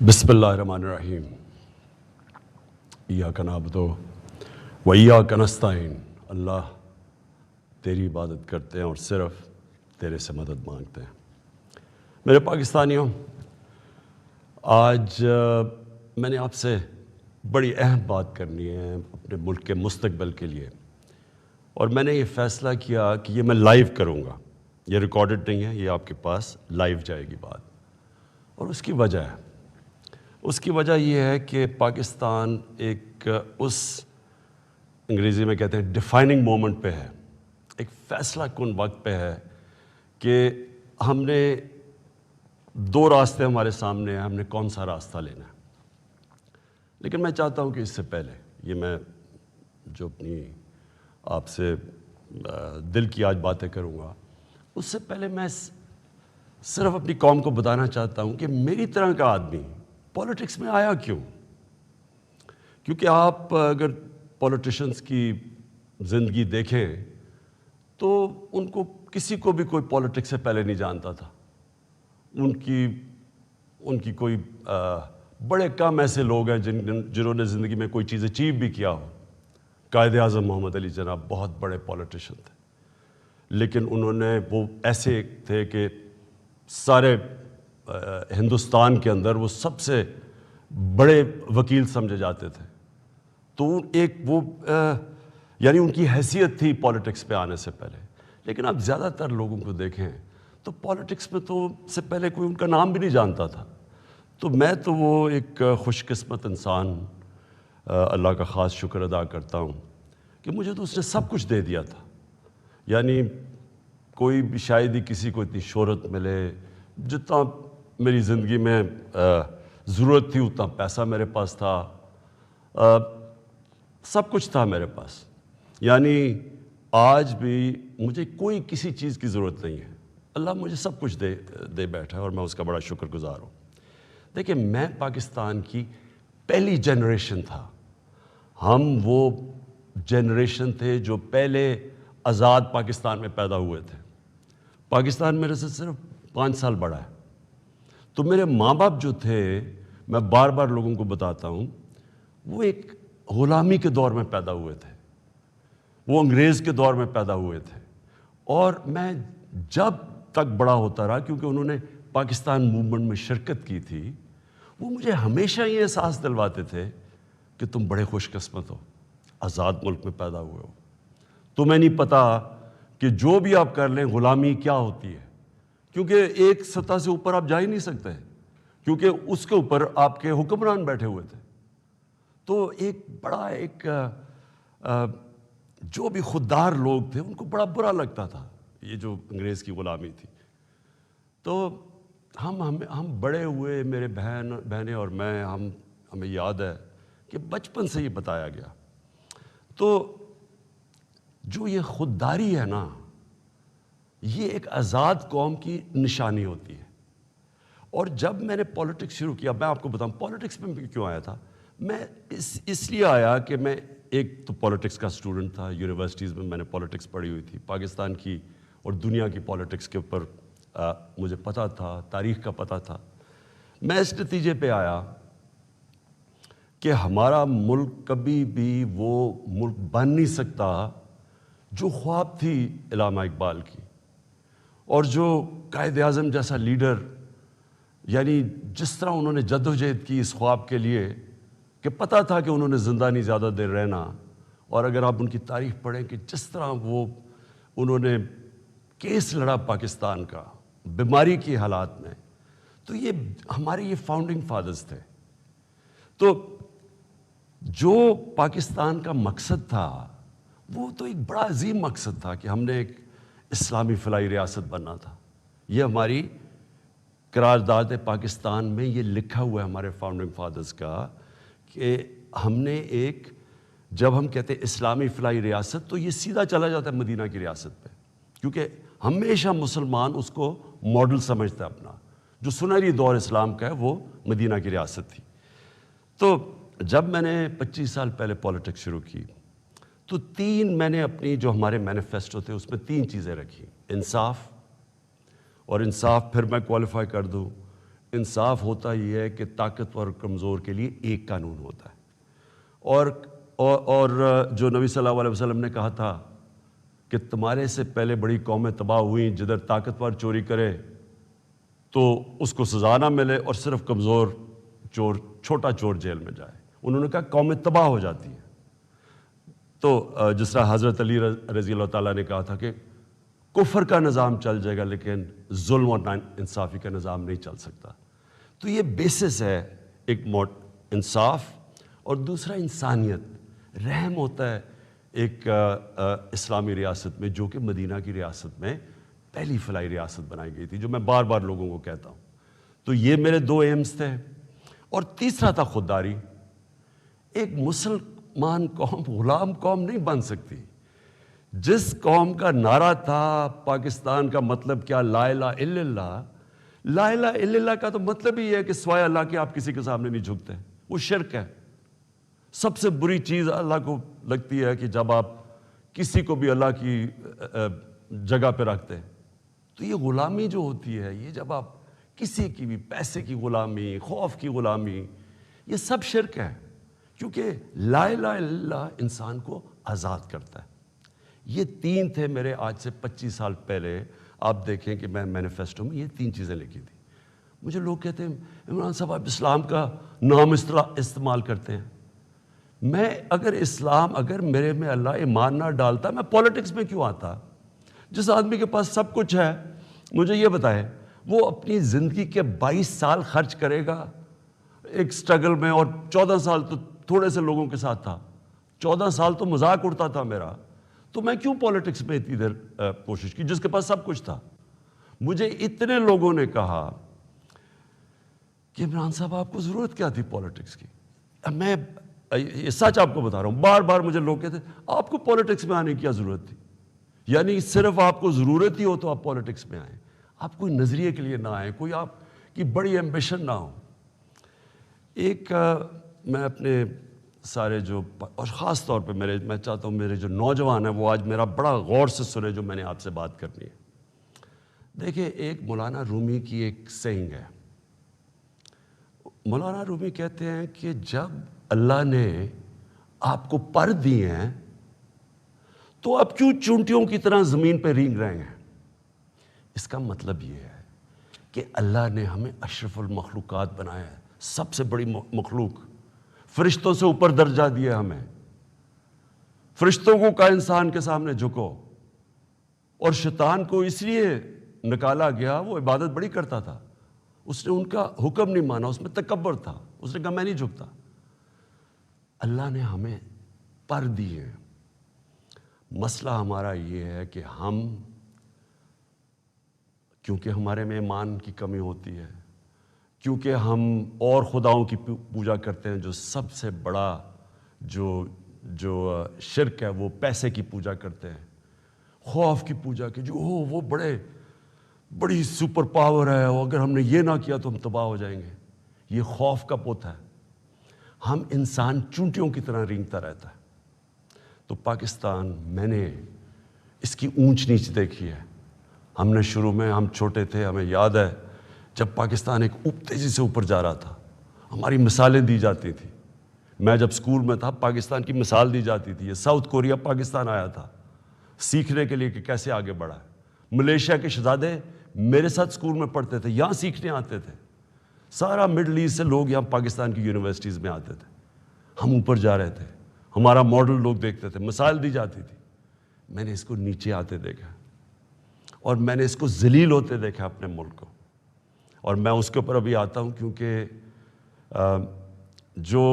بسم اللہ الرحمن الرحیم ایاک نعبد و ایاک نستعین۔ اللہ تیری عبادت کرتے ہیں اور صرف تیرے سے مدد مانگتے ہیں۔ میرے پاکستانیوں، آج میں نے آپ سے بڑی اہم بات کرنی ہے اپنے ملک کے مستقبل کے لیے، اور میں نے یہ فیصلہ کیا کہ یہ میں لائیو کروں گا۔ یہ ریکارڈڈ نہیں ہے، یہ آپ کے پاس لائیو جائے گی بات، اور اس کی وجہ یہ ہے کہ پاکستان ایک اس انگریزی میں کہتے ہیں ڈیفائننگ مومنٹ پہ ہے، ایک فیصلہ کن وقت پہ ہے کہ ہم نے دو راستے ہمارے سامنے ہیں، ہم نے کون سا راستہ لینا ہے۔ لیکن میں چاہتا ہوں کہ اس سے پہلے یہ میں جو اپنی آپ سے دل کی آج باتیں کروں گا، اس سے پہلے میں صرف اپنی قوم کو بتانا چاہتا ہوں کہ میری طرح کا آدمی پولیٹکس میں آیا کیوں؟ کیونکہ آپ اگر پولیٹیشنز کی زندگی دیکھیں تو ان کو کسی کو بھی کوئی پولیٹکس سے پہلے نہیں جانتا تھا۔ ان کی کوئی بڑے کم ایسے لوگ ہیں جنہوں نے زندگی میں کوئی چیز اچیو بھی کیا ہو۔ قائد اعظم محمد علی جناح بہت بڑے پولیٹیشن تھے، لیکن انہوں نے وہ ایسے تھے کہ سارے ہندوستان کے اندر وہ سب سے بڑے وکیل سمجھے جاتے تھے۔ تو ایک وہ یعنی ان کی حیثیت تھی پولیٹکس پہ آنے سے پہلے۔ لیکن آپ زیادہ تر لوگوں کو دیکھیں تو پولیٹکس میں تو سے پہلے کوئی ان کا نام بھی نہیں جانتا تھا۔ تو میں تو وہ ایک خوش قسمت انسان اللہ کا خاص شکر ادا کرتا ہوں کہ مجھے تو اس نے سب کچھ دے دیا تھا۔ یعنی کوئی بھی شاید ہی کسی کو اتنی شہرت ملے، جتنا میری زندگی میں ضرورت تھی اتنا پیسہ میرے پاس تھا، سب کچھ تھا میرے پاس۔ یعنی آج بھی مجھے کوئی کسی چیز کی ضرورت نہیں ہے، اللہ مجھے سب کچھ دے بیٹھا ہے اور میں اس کا بڑا شکر گزار ہوں۔ دیکھیں، میں پاکستان کی پہلی جنریشن تھا۔ ہم وہ جنریشن تھے جو پہلے آزاد پاکستان میں پیدا ہوئے تھے۔ پاکستان میرے سے صرف 5 سال بڑا ہے۔ تو میرے ماں باپ جو تھے، میں بار بار لوگوں کو بتاتا ہوں، وہ ایک غلامی کے دور میں پیدا ہوئے تھے، وہ انگریز کے دور میں پیدا ہوئے تھے۔ اور میں جب تک بڑا ہوتا رہا، کیونکہ انہوں نے پاکستان موومنٹ میں شرکت کی تھی، وہ مجھے ہمیشہ یہ احساس دلواتے تھے کہ تم بڑے خوش قسمت ہو، آزاد ملک میں پیدا ہوئے ہو۔ تمہیں نہیں پتہ کہ جو بھی آپ کر لیں غلامی کیا ہوتی ہے، کیونکہ ایک سطح سے اوپر آپ جا ہی نہیں سکتے، کیونکہ اس کے اوپر آپ کے حکمران بیٹھے ہوئے تھے۔ تو ایک بڑا جو بھی خوددار لوگ تھے ان کو بڑا برا لگتا تھا یہ جو انگریز کی غلامی تھی۔ تو ہم بڑے ہوئے، میرے بہنیں اور میں، ہمیں یاد ہے کہ بچپن سے یہ بتایا گیا۔ تو جو یہ خودداری ہے نا، یہ ایک آزاد قوم کی نشانی ہوتی ہے۔ اور جب میں نے پولیٹکس شروع کیا، میں آپ کو بتاؤں پولیٹکس میں کیوں آیا تھا۔ میں اس لیے آیا کہ میں ایک تو پولیٹکس کا اسٹوڈنٹ تھا، یونیورسٹیز میں نے پولیٹکس پڑھی ہوئی تھی، پاکستان کی اور دنیا کی پولیٹکس کے اوپر مجھے پتہ تھا، تاریخ کا پتہ تھا۔ میں اس نتیجے پہ آیا کہ ہمارا ملک کبھی بھی وہ ملک بن نہیں سکتا جو خواب تھی علامہ اقبال کی، اور جو قائد اعظم جیسا لیڈر، یعنی جس طرح انہوں نے جدوجہد کی اس خواب کے لیے کہ پتہ تھا کہ انہوں نے زندہ نہیں زیادہ دیر رہنا۔ اور اگر آپ ان کی تاریخ پڑھیں کہ جس طرح انہوں نے کیس لڑا پاکستان کا بیماری کی حالات میں، تو یہ ہمارے یہ فاؤنڈنگ فادرز تھے۔ تو جو پاکستان کا مقصد تھا وہ تو ایک بڑا عظیم مقصد تھا کہ ہم نے ایک اسلامی فلاحی ریاست بننا تھا۔ یہ ہماری قرارداد پاکستان میں یہ لکھا ہوا ہے ہمارے فاؤنڈنگ فادرز کا کہ ہم نے جب ہم کہتے ہیں اسلامی فلاحی ریاست، تو یہ سیدھا چلا جاتا ہے مدینہ کی ریاست پہ، کیونکہ ہمیشہ مسلمان اس کو ماڈل سمجھتا ہے اپنا۔ جو سنہری دور اسلام کا ہے وہ مدینہ کی ریاست تھی۔ تو جب میں نے 25 سال پہلے پولیٹکس شروع کی تو میں نے اپنی جو ہمارے مینیفیسٹو تھے اس میں 3 چیزیں رکھی: انصاف، اور انصاف پھر میں کوالیفائی کر دوں، انصاف ہوتا یہ ہے کہ طاقتور اور کمزور کے لیے ایک قانون ہوتا ہے، اور جو نبی صلی اللہ علیہ وسلم نے کہا تھا کہ تمہارے سے پہلے بڑی قومیں تباہ ہوئیں، جدھر طاقتور چوری کرے تو اس کو سزا نہ ملے اور صرف کمزور چور، چھوٹا چور جیل میں جائے۔ انہوں نے کہا قومیں تباہ ہو جاتی ہیں۔ تو جس طرح حضرت علی رضی اللہ تعالیٰ نے کہا تھا کہ کفر کا نظام چل جائے گا لیکن ظلم اور انصافی کا نظام نہیں چل سکتا۔ تو یہ بیسس ہے ایک انصاف، اور دوسرا انسانیت، رحم ہوتا ہے ایک اسلامی ریاست میں، جو کہ مدینہ کی ریاست میں پہلی فلاحی ریاست بنائی گئی تھی، جو میں بار بار لوگوں کو کہتا ہوں۔ تو یہ میرے 2 ایمز تھے، اور تیسرا تھا خودداری۔ ایک مسلمان قوم غلام قوم نہیں بن سکتی۔ جس قوم کا نعرہ تھا پاکستان کا مطلب کیا، لا الہ الا اللہ، لا الہ الا اللہ کا تو مطلب ہی ہے کہ سوائے اللہ کے آپ کسی کے سامنے نہیں جھکتے، وہ شرک ہے۔ سب سے بری چیز اللہ کو لگتی ہے کہ جب آپ کسی کو بھی اللہ کی جگہ پہ رکھتے ہیں۔ تو یہ غلامی جو ہوتی ہے، یہ جب آپ کسی کی بھی پیسے کی غلامی، خوف کی غلامی، یہ سب شرک ہے، کیونکہ لا الہ الا اللہ انسان کو آزاد کرتا ہے۔ یہ 3 تھے میرے آج سے 25 سال پہلے۔ آپ دیکھیں کہ میں مینیفیسٹو میں یہ 3 چیزیں لکھی تھی۔ مجھے لوگ کہتے ہیں عمران صاحب آپ اسلام کا نام استعمال کرتے ہیں۔ میں اگر میرے میں اللہ ایمان نہ ڈالتا، میں پولیٹکس میں کیوں آتا؟ جس آدمی کے پاس سب کچھ ہے، مجھے یہ بتائے، وہ اپنی زندگی کے 22 سال خرچ کرے گا ایک سٹرگل میں، اور 14 سال تو تھوڑے سے لوگوں کے ساتھ تھا، 14 سال تو مذاق اڑتا تھا میرا، تو میں کیوں پولیٹکس میں اتنی دیر کوشش کی جس کے پاس سب کچھ تھا؟ مجھے اتنے لوگوں نے کہا کہ عمران صاحب آپ کو ضرورت کیا تھی پولیٹکس کی؟ میں یہ سچ آپ کو بتا رہا ہوں، بار بار مجھے لوگ کہتے ہیں آپ کو پولیٹکس میں آنے کی کیا ضرورت تھی؟ یعنی صرف آپ کو ضرورت ہی ہو تو آپ پولیٹکس میں آئیں، آپ کوئی نظریے کے لیے نہ آئیں، کوئی آپ کی بڑی ایمبیشن نہ ہو۔ ایک میں اپنے سارے جو، اور خاص طور پہ میں چاہتا ہوں میرے جو نوجوان ہیں وہ آج میرا بڑا غور سے سنے جو میں نے آپ سے بات کرنی ہے۔ دیکھیں، ایک مولانا رومی کی ایک سینگ ہے۔ مولانا رومی کہتے ہیں کہ جب اللہ نے آپ کو پر دیے ہیں تو اب کیوں چونٹیوں کی طرح زمین پہ رینگ رہے ہیں؟ اس کا مطلب یہ ہے کہ اللہ نے ہمیں اشرف المخلوقات بنایا ہے، سب سے بڑی مخلوق، فرشتوں سے اوپر درجہ دیا ہمیں۔ فرشتوں کو کہا انسان کے سامنے جھکو، اور شیطان کو اس لیے نکالا گیا، وہ عبادت بڑی کرتا تھا، اس نے ان کا حکم نہیں مانا، اس میں تکبر تھا، اس نے کہا میں نہیں جھکتا۔ اللہ نے ہمیں پر دیے ہیں۔ مسئلہ ہمارا یہ ہے کہ ہم، کیونکہ ہمارے میں ایمان کی کمی ہوتی ہے، کیونکہ ہم اور خداؤں کی پوجا کرتے ہیں، جو سب سے بڑا جو شرک ہے وہ پیسے کی پوجا کرتے ہیں، خوف کی پوجا کی، جو وہ بڑی سپر پاور ہے، اور اگر ہم نے یہ نہ کیا تو ہم تباہ ہو جائیں گے۔ یہ خوف کا پوت ہے۔ ہم انسان چونٹیوں کی طرح رینگتا رہتا ہے۔ تو پاکستان، میں نے اس کی اونچ نیچ دیکھی ہے۔ ہم نے شروع میں، ہم چھوٹے تھے، ہمیں یاد ہے جب پاکستان ایک تیزی سے اوپر جا رہا تھا، ہماری مثالیں دی جاتی تھیں۔ میں جب اسکول میں تھا، پاکستان کی مثال دی جاتی تھی۔ یہ ساؤتھ کوریا پاکستان آیا تھا سیکھنے کے لیے کہ کیسے آگے بڑھا ہے۔ ملیشیا کے شہزادے میرے ساتھ اسکول میں پڑھتے تھے، یہاں سیکھنے آتے تھے۔ سارا مڈل ایسٹ سے لوگ یہاں پاکستان کی یونیورسٹیز میں آتے تھے۔ ہم اوپر جا رہے تھے، ہمارا ماڈل لوگ دیکھتے تھے، مثال دی جاتی تھی۔ میں نے اس کو نیچے آتے دیکھا، اور میں نے اس کو ذلیل ہوتے دیکھا اپنے ملک کو، اور میں اس کے اوپر ابھی آتا ہوں کیونکہ جو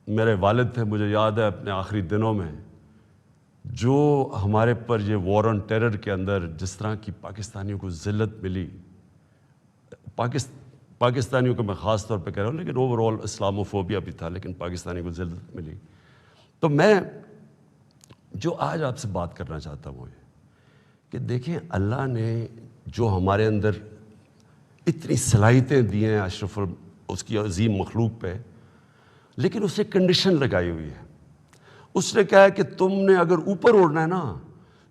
میرے والد تھے، مجھے یاد ہے اپنے آخری دنوں میں جو ہمارے پر یہ وار آن ٹیرر کے اندر جس طرح کی پاکستانیوں کو ذلت ملی، پاکستانیوں کو میں خاص طور پہ کہہ رہا ہوں، لیکن اوور آل اسلاموفوبیا بھی تھا، لیکن پاکستانیوں کو ذلت ملی۔ تو میں جو آج آپ سے بات کرنا چاہتا ہوں وہ یہ کہ دیکھیں، اللہ نے جو ہمارے اندر اتنی صلاحیتیں دی ہیں اشرف اس کی عظیم مخلوق پہ، لیکن اسے کنڈیشن لگائی ہوئی ہے۔ اس نے کہا ہے کہ تم نے اگر اوپر اڑنا ہے نا،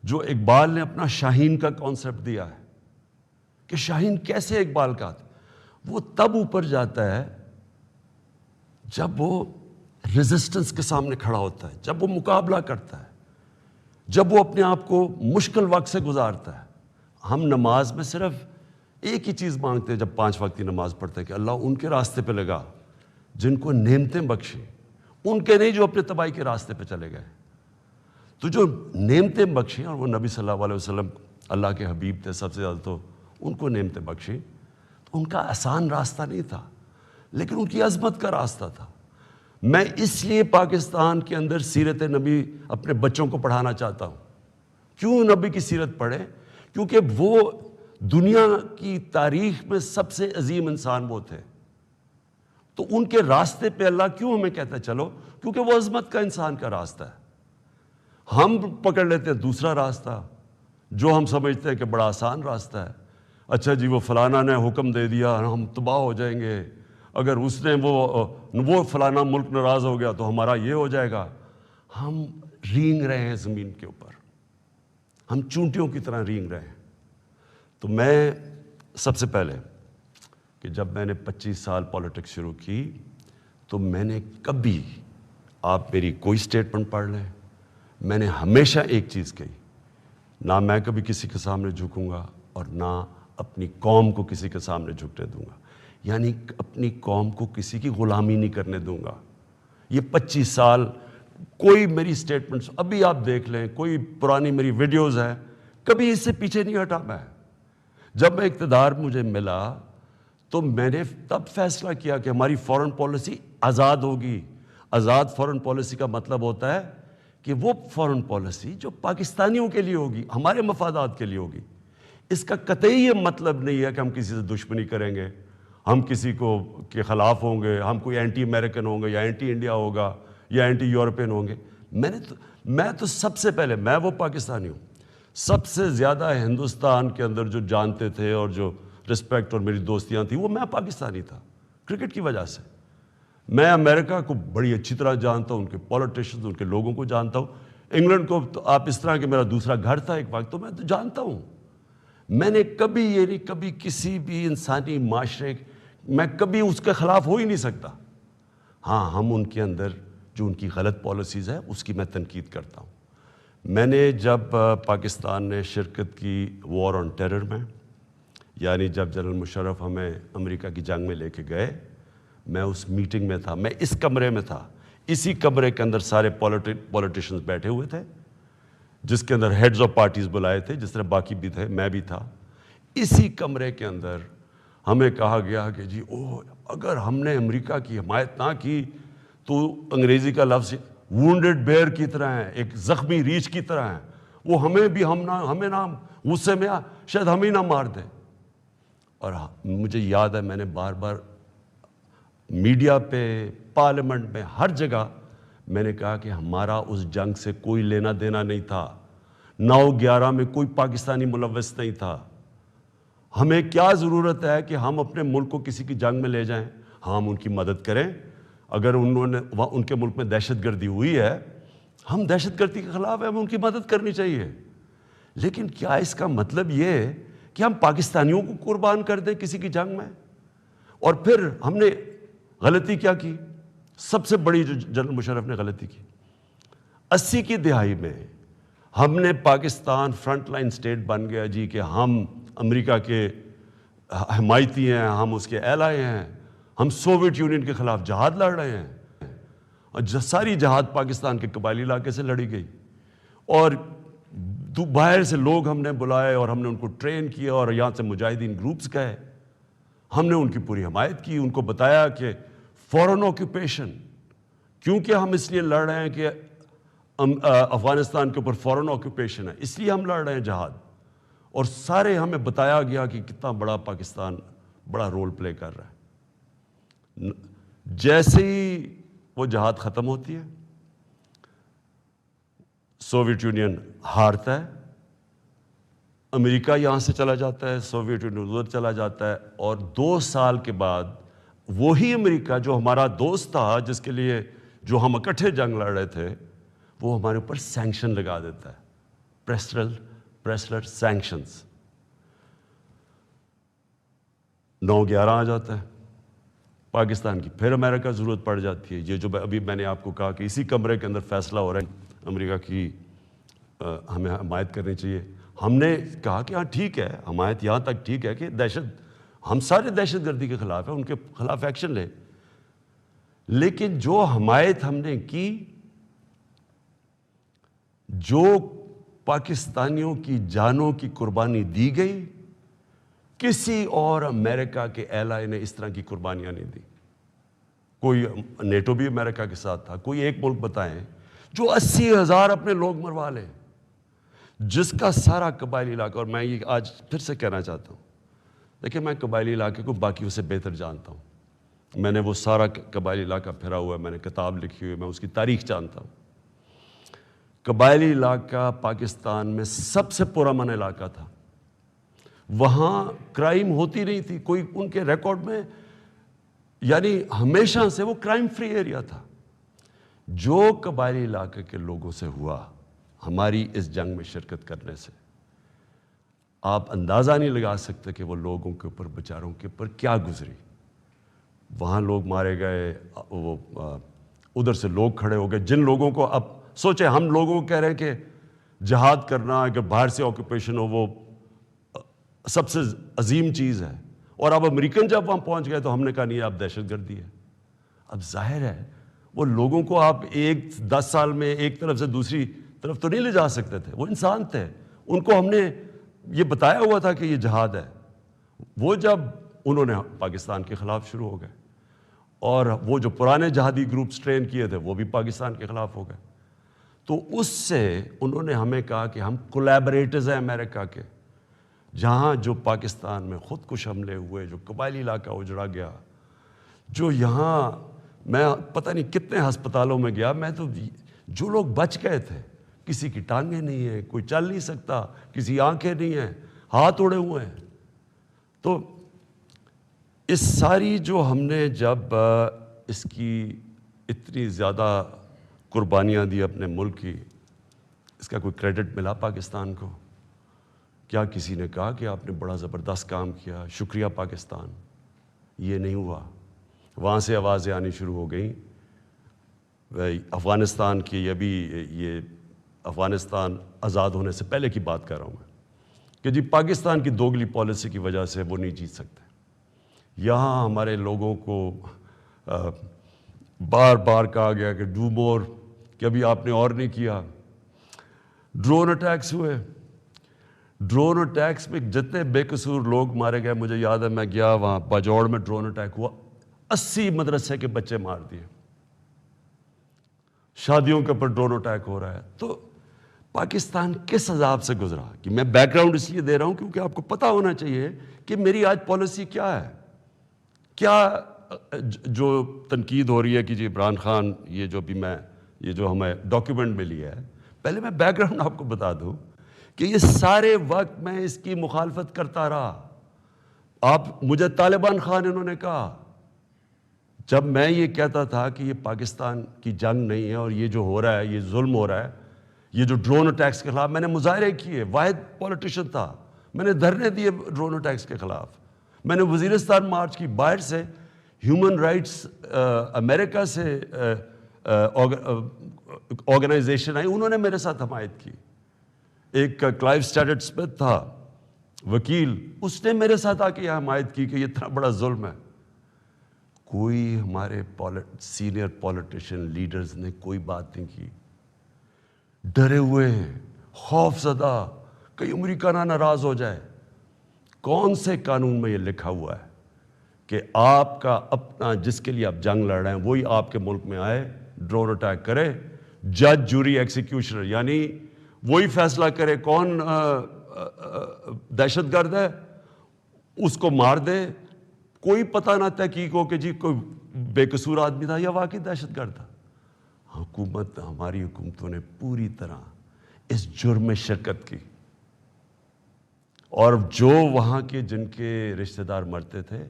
جو اقبال نے اپنا شاہین کا کانسیپٹ دیا ہے کہ شاہین کیسے اقبال کا تھا، وہ تب اوپر جاتا ہے جب وہ ریزسٹنس کے سامنے کھڑا ہوتا ہے، جب وہ مقابلہ کرتا ہے، جب وہ اپنے آپ کو مشکل وقت سے گزارتا ہے۔ ہم نماز میں صرف ایک ہی چیز مانگتے ہیں جب 5 وقت کی نماز پڑھتے ہیں کہ اللہ ان کے راستے پہ لگا جن کو نعمتیں بخشی، ان کے نہیں جو اپنے تباہی کے راستے پہ چلے گئے۔ تو جو نعمتیں بخشیں، اور وہ نبی صلی اللہ علیہ وسلم اللہ کے حبیب تھے سب سے زیادہ، تو ان کو نعمتیں بخشیں، تو ان کا آسان راستہ نہیں تھا، لیکن ان کی عظمت کا راستہ تھا۔ میں اس لیے پاکستان کے اندر سیرت نبی اپنے بچوں کو پڑھانا چاہتا ہوں۔ کیوں نبی کی سیرت پڑھیں؟ کیونکہ وہ دنیا کی تاریخ میں سب سے عظیم انسان وہ تھے، تو ان کے راستے پہ اللہ کیوں ہمیں کہتا ہے چلو؟ کیونکہ وہ عظمت کا انسان کا راستہ ہے۔ ہم پکڑ لیتے ہیں دوسرا راستہ جو ہم سمجھتے ہیں کہ بڑا آسان راستہ ہے۔ اچھا جی، وہ فلانا نے حکم دے دیا، ہم تباہ ہو جائیں گے، اگر اس نے وہ فلانا ملک ناراض ہو گیا تو ہمارا یہ ہو جائے گا۔ ہم رینگ رہے ہیں زمین کے اوپر، ہم چونٹیوں کی طرح رینگ رہے ہیں۔ تو میں سب سے پہلے کہ جب میں نے 25 سال پالیٹکس شروع کی تو میں نے کبھی، آپ میری کوئی سٹیٹمنٹ پڑھ لیں، میں نے ہمیشہ ایک چیز کہی، نہ میں کبھی کسی کے سامنے جھکوں گا اور نہ اپنی قوم کو کسی کے سامنے جھکنے دوں گا، یعنی اپنی قوم کو کسی کی غلامی نہیں کرنے دوں گا۔ یہ 25 سال کوئی میری سٹیٹمنٹس ابھی آپ دیکھ لیں، کوئی پرانی میری ویڈیوز ہیں، کبھی اس سے پیچھے نہیں ہٹا میں۔ جب میں اقتدار مجھے ملا تو میں نے تب فیصلہ کیا کہ ہماری فورن پالیسی آزاد ہوگی۔ آزاد فورن پالیسی کا مطلب ہوتا ہے کہ وہ فورن پالیسی جو پاکستانیوں کے لیے ہوگی، ہمارے مفادات کے لیے ہوگی۔ اس کا قطعی یہ مطلب نہیں ہے کہ ہم کسی سے دشمنی کریں گے، ہم کسی کو کے خلاف ہوں گے، ہم کوئی اینٹی امریکن ہوں گے یا اینٹی انڈیا ہوگا یا اینٹی یورپین ہوں گے۔ میں تو سب سے پہلے، میں وہ پاکستانی ہوں، سب سے زیادہ ہندوستان کے اندر جو جانتے تھے اور جو رسپیکٹ اور میری دوستیاں تھیں وہ میں پاکستانی تھا، کرکٹ کی وجہ سے۔ میں امریکہ کو بڑی اچھی طرح جانتا ہوں، ان کے پولیٹیشنز، ان کے لوگوں کو جانتا ہوں۔ انگلینڈ کو تو آپ اس طرح کہ میرا دوسرا گھر تھا ایک وقت، تو میں تو جانتا ہوں۔ میں نے کبھی یہ نہیں، کبھی کسی بھی انسانی معاشرے میں کبھی اس کے خلاف ہو ہی نہیں سکتا۔ ہاں، ہم ان کے اندر جو ان کی غلط پالیسیز ہے اس کی میں تنقید کرتا ہوں۔ میں نے جب پاکستان نے شرکت کی وار آن ٹیرر میں، یعنی جب جنرل مشرف ہمیں امریکہ کی جنگ میں لے کے گئے، میں اس میٹنگ میں تھا، میں اس کمرے میں تھا، اسی کمرے کے اندر سارے پولیٹیشنز بیٹھے ہوئے تھے، جس کے اندر ہیڈز آف پارٹیز بلائے تھے، جس طرح باقی بھی تھے، میں بھی تھا۔ اسی کمرے کے اندر ہمیں کہا گیا کہ جی اگر ہم نے امریکہ کی حمایت نہ کی تو انگریزی کا لفظ وونڈڈ بیئر کی طرح ہے، ایک زخمی ریچھ کی طرح ہے، وہ ہمیں نہ غصے میں شاید ہمیں نہ مار دے۔ اور مجھے یاد ہے میں نے بار بار میڈیا پہ، پارلیمنٹ میں، ہر جگہ میں نے کہا کہ ہمارا اس جنگ سے کوئی لینا دینا نہیں تھا، 9/11 میں کوئی پاکستانی ملوث نہیں تھا۔ ہمیں کیا ضرورت ہے کہ ہم اپنے ملک کو کسی کی جنگ میں لے جائیں؟ ہم ان کی مدد کریں، اگر ان کے ملک میں دہشت گردی ہوئی ہے، ہم دہشت گردی کے خلاف ہیں، ہمیں ان کی مدد کرنی چاہیے۔ لیکن کیا اس کا مطلب یہ ہے کہ ہم پاکستانیوں کو قربان کر دیں کسی کی جنگ میں؟ اور پھر ہم نے غلطی کیا کی؟ سب سے بڑی جو جنرل مشرف نے غلطی کی، 80 کی دہائی میں ہم نے پاکستان فرنٹ لائن سٹیٹ بن گیا جی کہ ہم امریکہ کے حمایتی ہیں، ہم اس کے ایلائی ہیں، ہم سوویت یونین کے خلاف جہاد لڑ رہے ہیں، اور ساری جہاد پاکستان کے قبائلی علاقے سے لڑی گئی، اور باہر سے لوگ ہم نے بلائے اور ہم نے ان کو ٹرین کیا اور یہاں سے مجاہدین گروپس گئے، ہم نے ان کی پوری حمایت کی، ان کو بتایا کہ فورن آکوپیشن، کیونکہ ہم اس لیے لڑ رہے ہیں کہ افغانستان کے اوپر فورن آکوپیشن ہے، اس لیے ہم لڑ رہے ہیں جہاد، اور سارے ہمیں بتایا گیا کہ کتنا بڑا پاکستان بڑا رول پلے کر رہا ہے۔ جیسے ہی وہ جہاد ختم ہوتی ہے، سوویت یونین ہارتا ہے، امریکہ یہاں سے چلا جاتا ہے، سوویت یونین ادھر چلا جاتا ہے، اور 2 سال کے بعد وہی امریکہ جو ہمارا دوست تھا، جس کے لیے جو ہم اکٹھے جنگ لڑ رہے تھے، وہ ہمارے اوپر سینکشن لگا دیتا ہے، پریسلر سینکشنز۔ 9/11 آ جاتا ہے پاکستان کی، پھر امریکہ ضرورت پڑ جاتی ہے. یہ جو ابھی میں نے آپ کو کہا کہ اسی کمرے کے اندر فیصلہ ہو رہا ہے امریکہ کی ہمیں حمایت کرنی چاہیے. ہم نے کہا کہ ہاں ٹھیک ہے، حمایت یہاں تک ٹھیک ہے کہ ہم سارے دہشت گردی کے خلاف ہیں، ان کے خلاف ایکشن لیں، لیکن جو حمایت ہم نے کی، جو پاکستانیوں کی جانوں کی قربانی دی گئی، کسی اور امریکہ کے ایلائی نے اس طرح کی قربانیاں نہیں دی. کوئی نیٹو بھی امریکہ کے ساتھ تھا، کوئی ایک ملک بتائیں جو 80,000 اپنے لوگ مروا لے، جس کا سارا قبائلی علاقہ، اور میں یہ آج پھر سے کہنا چاہتا ہوں، دیکھیں میں قبائلی علاقے کو باقیوں سے بہتر جانتا ہوں. میں نے وہ سارا قبائلی علاقہ پھرا ہوا ہے، میں نے کتاب لکھی ہوئی ہے، میں اس کی تاریخ جانتا ہوں. قبائلی علاقہ پاکستان میں سب سے پرامن علاقہ تھا. وہاں کرائم ہوتی نہیں تھی، کوئی ان کے ریکارڈ میں، یعنی ہمیشہ سے وہ کرائم فری ایریا تھا. جو قبائلی علاقے کے لوگوں سے ہوا ہماری اس جنگ میں شرکت کرنے سے، آپ اندازہ نہیں لگا سکتے کہ وہ لوگوں کے اوپر، بیچاروں کے اوپر کیا گزری. وہاں لوگ مارے گئے، وہ ادھر سے لوگ کھڑے ہو گئے جن لوگوں کو، اب سوچیں ہم لوگوں کو کہہ رہے ہیں کہ جہاد کرنا، اگر باہر سے آکوپیشن ہو، وہ سب سے عظیم چیز ہے، اور اب امریکن جب وہاں پہنچ گئے تو ہم نے کہا نہیں آپ دہشت گردی ہے. اب ظاہر ہے وہ لوگوں کو آپ 10 سال میں ایک طرف سے دوسری طرف تو نہیں لے جا سکتے تھے، وہ انسان تھے، ان کو ہم نے یہ بتایا ہوا تھا کہ یہ جہاد ہے. وہ جب انہوں نے پاکستان کے خلاف شروع ہو گئے، اور وہ جو پرانے جہادی گروپس ٹرین کیے تھے وہ بھی پاکستان کے خلاف ہو گئے. تو اس سے انہوں نے ہمیں کہا کہ ہم کولیبریٹرز ہیں امریکہ کے. جہاں جو پاکستان میں خودکش حملے ہوئے، جو قبائلی علاقہ اجڑا گیا، جو یہاں میں پتہ نہیں کتنے ہسپتالوں میں گیا، میں تو جو لوگ بچ گئے تھے، کسی کی ٹانگیں نہیں ہیں، کوئی چل نہیں سکتا، کسی آنکھیں نہیں ہیں، ہاتھ اڑے ہوئے ہیں. تو اس ساری جو ہم نے جب اس کی اتنی زیادہ قربانیاں دی اپنے ملک کی، اس کا کوئی کریڈٹ ملا پاکستان کو؟ کیا کسی نے کہا کہ آپ نے بڑا زبردست کام کیا، شکریہ پاکستان؟ یہ نہیں ہوا. وہاں سے آوازیں آنی شروع ہو گئیں. افغانستان کی، یہ افغانستان آزاد ہونے سے پہلے کی بات کر رہا ہوں میں، کہ جی پاکستان کی دوگلی پالیسی کی وجہ سے وہ نہیں جیت سکتے. یہاں ہمارے لوگوں کو بار بار کہا گیا کہ ڈو مور، کہ ابھی آپ نے اور نہیں کیا. ڈرون اٹیکس ہوئے، ڈرون اٹیکس میں جتنے بے قصور لوگ مارے گئے، مجھے یاد ہے میں گیا وہاں باجوڑ میں ڈرون اٹیک ہوا، 80 مدرسے کے بچے مار دیے. شادیوں کے اوپر ڈرون اٹیک ہو رہا ہے. تو پاکستان کس عذاب سے گزرا؟ کہ میں بیک گراؤنڈ اس لیے دے رہا ہوں کیونکہ آپ کو پتہ ہونا چاہیے کہ میری آج پالیسی کیا ہے. کیا جو تنقید ہو رہی ہے کہ جی عمران خان، یہ جو ہمیں ڈاکیومنٹ ملی ہے، پہلے میں بیک گراؤنڈ آپ کو بتا دوں کہ یہ سارے وقت میں اس کی مخالفت کرتا رہا. آپ مجھے طالبان خان انہوں نے کہا، جب میں یہ کہتا تھا کہ یہ پاکستان کی جنگ نہیں ہے اور یہ جو ہو رہا ہے یہ ظلم ہو رہا ہے، یہ جو ڈرون اٹیکس کے خلاف میں نے مظاہرے کیے، واحد پولیٹیشین تھا، میں نے دھرنے دیے ڈرون اٹیکس کے خلاف. میں نے وزیرستان مارچ کی، باہر سے ہیومن رائٹس امریکہ سے آرگنائزیشن آئی، انہوں نے میرے ساتھ حمایت کی. ایک کلائیو اسٹیٹٹ اسمتھ تھا وکیل، اس نے میرے ساتھ آ کے حمایت کی کہ یہ اتنا بڑا ظلم ہے. کوئی ہمارے سینئر پولیٹیشین لیڈرز نے کوئی بات نہیں کی. ڈرے ہوئے ہیں، خوف زدہ، کہیں امریکہ نہ ناراض ہو جائے. کون سے قانون میں یہ لکھا ہوا ہے کہ آپ کا اپنا، جس کے لیے آپ جنگ لڑ رہے ہیں، وہی آپ کے ملک میں آئے، ڈرون اٹیک کرے، جج جوری ایکسیکیوشنر، یعنی وہی فیصلہ کرے کون دہشت گرد ہے، اس کو مار دے، کوئی پتہ نہ تحقیق ہو کہ جی کوئی بے قصور آدمی تھا یا واقعی دہشت گرد تھا. ہماری حکومتوں نے پوری طرح اس جرم میں شرکت کی، اور جو وہاں کے جن کے رشتہ دار مرتے تھے،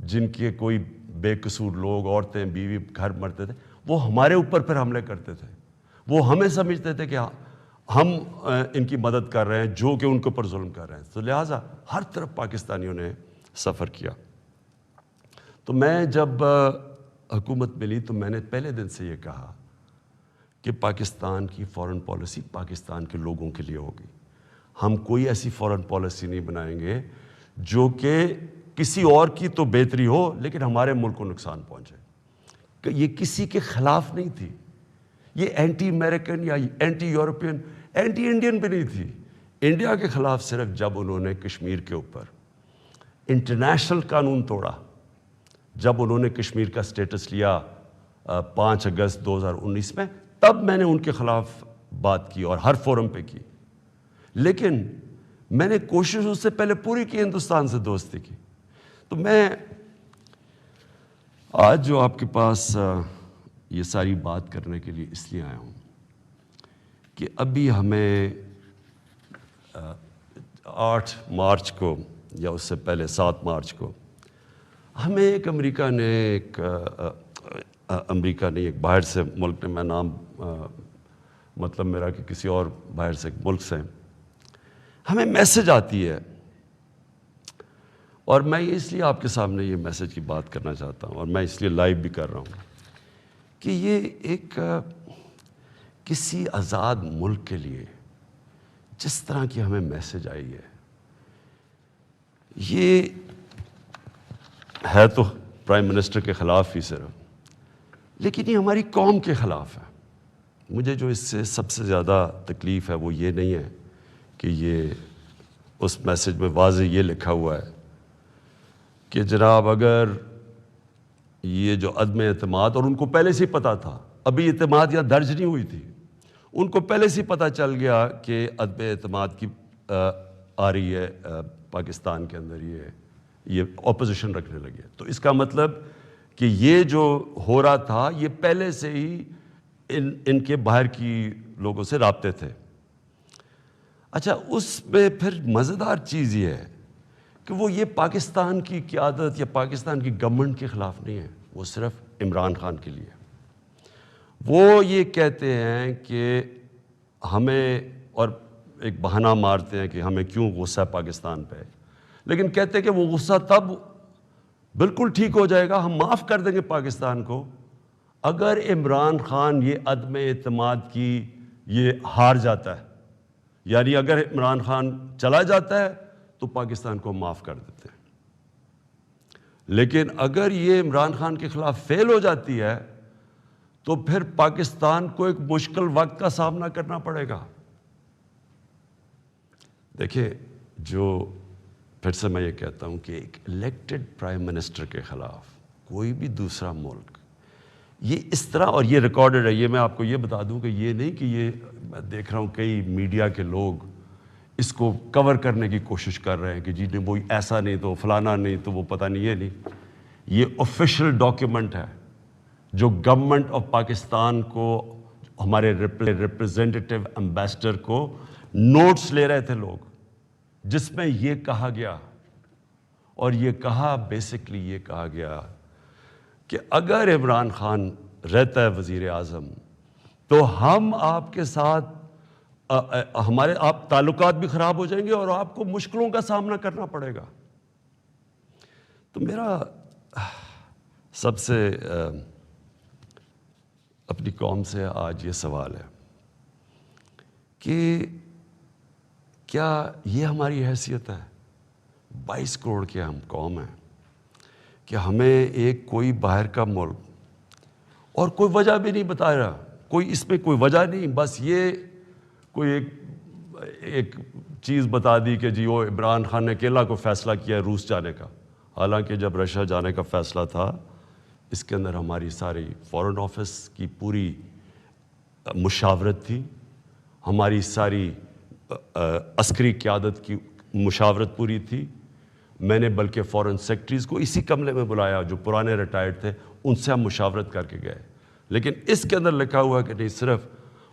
جن کے کوئی بے قصور لوگ، عورتیں، بیوی، گھر مرتے تھے، وہ ہمارے اوپر پھر حملے کرتے تھے. وہ ہمیں سمجھتے تھے کہ ہم ان کی مدد کر رہے ہیں جو کہ ان کے اوپر ظلم کر رہے ہیں. تو لہٰذا ہر طرف پاکستانیوں نے سفر کیا. تو میں جب حکومت ملی تو میں نے پہلے دن سے یہ کہا کہ پاکستان کی فارن پالیسی پاکستان کے لوگوں کے لیے ہوگی. ہم کوئی ایسی فارن پالیسی نہیں بنائیں گے جو کہ کسی اور کی تو بہتری ہو لیکن ہمارے ملک کو نقصان پہنچے. کہ یہ کسی کے خلاف نہیں تھی, یہ اینٹی امریکن یا اینٹی یورپین, اینٹی انڈین بھی نہیں تھی. انڈیا کے خلاف صرف جب انہوں نے کشمیر کے اوپر انٹرنیشنل قانون توڑا, جب انہوں نے کشمیر کا سٹیٹس لیا 5 اگست 2019 میں, تب میں نے ان کے خلاف بات کی اور ہر فورم پہ کی. لیکن میں نے کوشش اس سے پہلے پوری کی ہندوستان سے دوستی کی. تو میں آج جو آپ کے پاس یہ ساری بات کرنے کے لیے اس لیے آیا ہوں کہ ابھی ہمیں 8 مارچ کو یا اس سے پہلے 7 مارچ کو ہمیں ایک امریکہ نے ایک باہر سے ملک نے, میں نام مطلب میرا کہ کسی اور باہر سے ملک سے ہمیں میسج آتی ہے, اور میں اس لیے آپ کے سامنے یہ میسج کی بات کرنا چاہتا ہوں اور میں اس لیے لائیو بھی کر رہا ہوں کہ یہ ایک کسی آزاد ملک کے لیے جس طرح کی ہمیں میسج آئی ہے, یہ ہے تو پرائم منسٹر کے خلاف ہی صرف, لیکن یہ ہماری قوم کے خلاف ہے. مجھے جو اس سے سب سے زیادہ تکلیف ہے وہ یہ نہیں ہے کہ یہ اس میسج میں واضح یہ لکھا ہوا ہے کہ جناب اگر یہ جو عدم اعتماد, اور ان کو پہلے سے ہی پتا تھا, ابھی اعتماد یا درج نہیں ہوئی تھی, ان کو پہلے سے ہی پتا چل گیا کہ عدم اعتماد کی آ رہی ہے پاکستان کے اندر, یہ اپوزیشن رکھنے لگے. تو اس کا مطلب کہ یہ جو ہو رہا تھا یہ پہلے سے ہی ان کے باہر کی لوگوں سے رابطے تھے. اچھا, اس میں پھر مزیدار چیز یہ ہے کہ وہ یہ پاکستان کی قیادت یا پاکستان کی گورنمنٹ کے خلاف نہیں ہے, وہ صرف عمران خان کے لیے. وہ یہ کہتے ہیں کہ ہمیں, اور ایک بہانہ مارتے ہیں کہ ہمیں کیوں غصہ ہے پاکستان پہ, لیکن کہتے ہیں کہ وہ غصہ تب بالکل ٹھیک ہو جائے گا, ہم معاف کر دیں گے پاکستان کو اگر عمران خان یہ عدم اعتماد کی یہ ہار جاتا ہے. یعنی اگر عمران خان چلا جاتا ہے تو پاکستان کو معاف کر دیتے ہیں, لیکن اگر یہ عمران خان کے خلاف فیل ہو جاتی ہے تو پھر پاکستان کو ایک مشکل وقت کا سامنا کرنا پڑے گا. دیکھیں, جو پھر سے میں یہ کہتا ہوں کہ ایک الیکٹڈ پرائم منسٹر کے خلاف کوئی بھی دوسرا ملک یہ اس طرح, اور یہ ریکارڈڈ ہے, یہ میں آپ کو یہ بتا دوں کہ یہ نہیں کہ یہ میں دیکھ رہا ہوں کئی میڈیا کے لوگ اس کو کور کرنے کی کوشش کر رہے ہیں کہ جی نہیں وہ ایسا نہیں تو فلانا نہیں تو وہ پتہ نہیں, یہ نہیں. یہ آفیشیل ڈاکیومنٹ ہے جو گورنمنٹ آف پاکستان کو, ہمارے ریپریزنٹیٹیو امبیسڈر کو نوٹس لے رہے تھے لوگ, جس میں یہ کہا گیا, اور یہ کہا بیسکلی یہ کہا گیا کہ اگر عمران خان رہتا ہے وزیر اعظم تو ہم آپ کے ساتھ ہمارے آپ تعلقات بھی خراب ہو جائیں گے اور آپ کو مشکلوں کا سامنا کرنا پڑے گا. تو میرا سب سے اپنی قوم سے آج یہ سوال ہے کہ کیا یہ ہماری حیثیت ہے, 22 کروڑ کے ہم قوم ہیں, کہ ہمیں ایک کوئی باہر کا ملک, اور کوئی وجہ بھی نہیں بتا رہا, کوئی اس میں کوئی وجہ نہیں, بس یہ کوئی ایک چیز بتا دی کہ جی وہ عمران خان نے اکیلا کو فیصلہ کیا ہے روس جانے کا, حالانکہ جب رشیا جانے کا فیصلہ تھا اس کے اندر ہماری ساری فارن آفس کی پوری مشاورت تھی, ہماری ساری عسکری قیادت کی مشاورت پوری تھی. میں نے بلکہ فارن سیکرٹریز کو اسی کمرے میں بلایا جو پرانے ریٹائرڈ تھے, ان سے ہم مشاورت کر کے گئے. لیکن اس کے اندر لکھا ہوا ہے کہ نہیں, صرف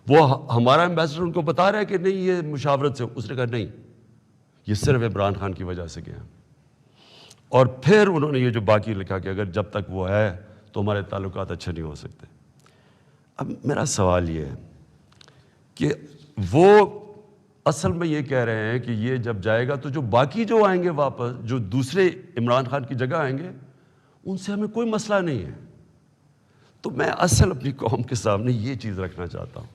وہ ہمارا ایمبیسڈر ان کو بتا رہا ہے کہ نہیں یہ مشاورت سے, اس نے کہا نہیں یہ صرف عمران خان کی وجہ سے گیا. اور پھر انہوں نے یہ جو باقی لکھا کہ اگر جب تک وہ ہے تو ہمارے تعلقات اچھے نہیں ہو سکتے. اب میرا سوال یہ ہے کہ وہ اصل میں یہ کہہ رہے ہیں کہ یہ جب جائے گا تو جو باقی جو آئیں گے واپس, جو دوسرے عمران خان کی جگہ آئیں گے, ان سے ہمیں کوئی مسئلہ نہیں ہے. تو میں اصل اپنی قوم کے سامنے یہ چیز رکھنا چاہتا ہوں.